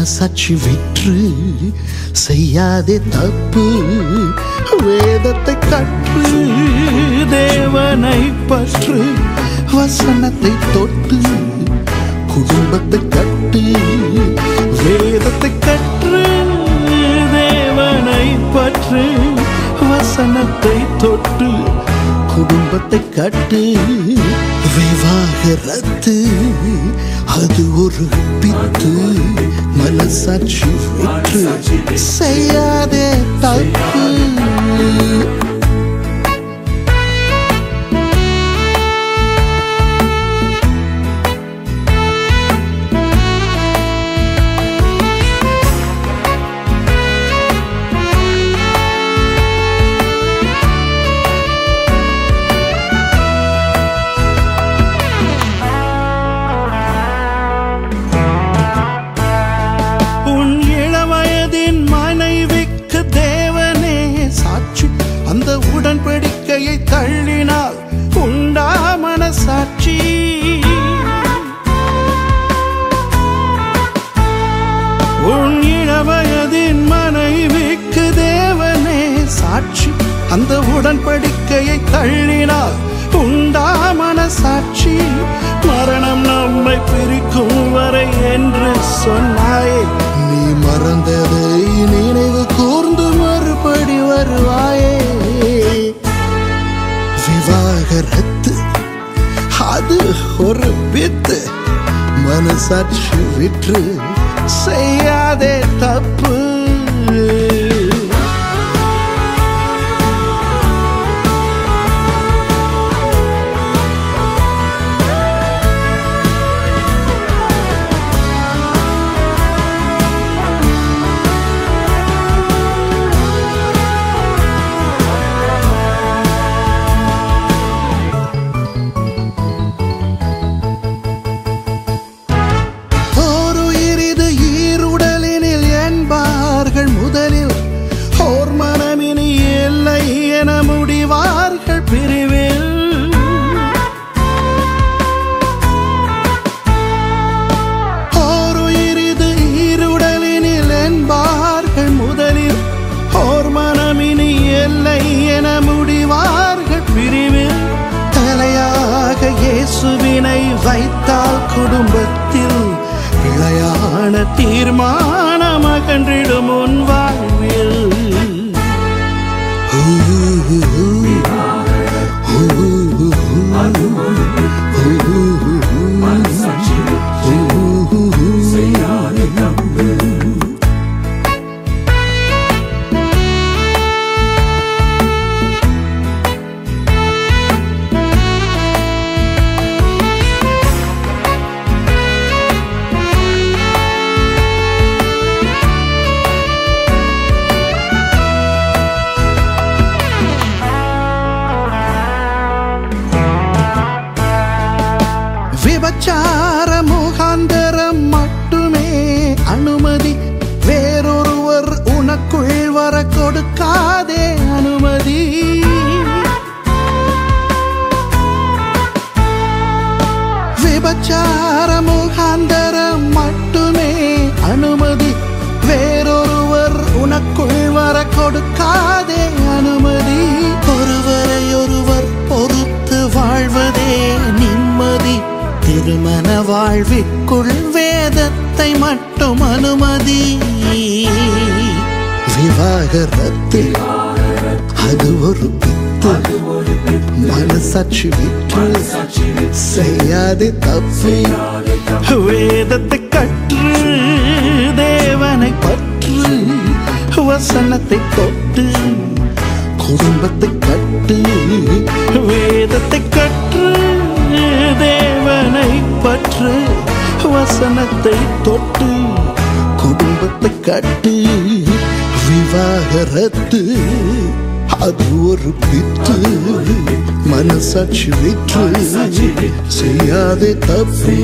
மனசாட்சி விற்று செய்யாதே தப்பு. வேதத்தை கற்று தேவனை பற்று. வசனத்தை தொட்டு குடும்பத்தை கட்டு. வேதத்தை கற்று தேவனை பற்று. வசனத்தை தொட்டு குடும்பத்தை கட்டு. விவாகரத்து அது ஒரு பித்து. மனசாட்சி விற்று செய்யாதே தப்பு. அந்த உடன்படிக்கையை தள்ளினால் உண்டா மனசாட்சி? உன் இளவயதின் மனைவிக்கு தேவனே சாட்சி. அந்த உடன்படிக்கையை தள்ளினால் உண்டா மனசாட்சி? மரணம் நம்மை பிரிக்கும் வரை என்று சொன்னாயே. நீ மறந்ததை நினைவு கூர்ந்து மறுபடி வருவாயே. விவாகரத்து அது ஒரு பித்து. மனசாட்சி விற்று செய்யாதே தப்பு. முதலில் ஓர் மனமினி இல்லை என முடிவார்கள் பிரிவில். ஓர் உயிரிது ஈருடலினில் என்பார்கள் முதலில். ஓர் மனமினி இல்லை என முடிவார்கள் பிரிவில். தலையாக இயேசுவினை வைத்தால் குடும்பத்தில் பிழையான தீர்மானம் அகன்றிடும் உன் வாழ்வில். விபச்சார முகாந்தரம் மட்டுமே அனுமதி. வேறொருவர் உனக்குள் வர கொடுக்காதே அனுமதி. விபச்சார முகாந்தரம் மட்டுமே அனுமதி. வேறொருவர் உனக்குள் வர கொடுக்காதே அனுமதி. ஒருவரை ஒருவர் பொறுத்து வாழ்வதே நிம்மதி. திருமண வாழ்விற்குள் வேதத்தை மட்டும் அனுமதி. விவாகரத்து அது ஒரு பித்து. மனசாட்சி விற்று செய்யாதே தப்பு. வேதத்தை கற்று தேவனை பற்று. வசனத்தை தொட்டு குடும்பத்தை கட்டு. வேதத்தை கற்று தேவனை பற்று. வசனத்தை தொட்டு குடும்பத்தை கட்டு. விவாகரத்து அது ஒரு பித்து. மனசாட்சி விற்று செய்யாதே தப்பு.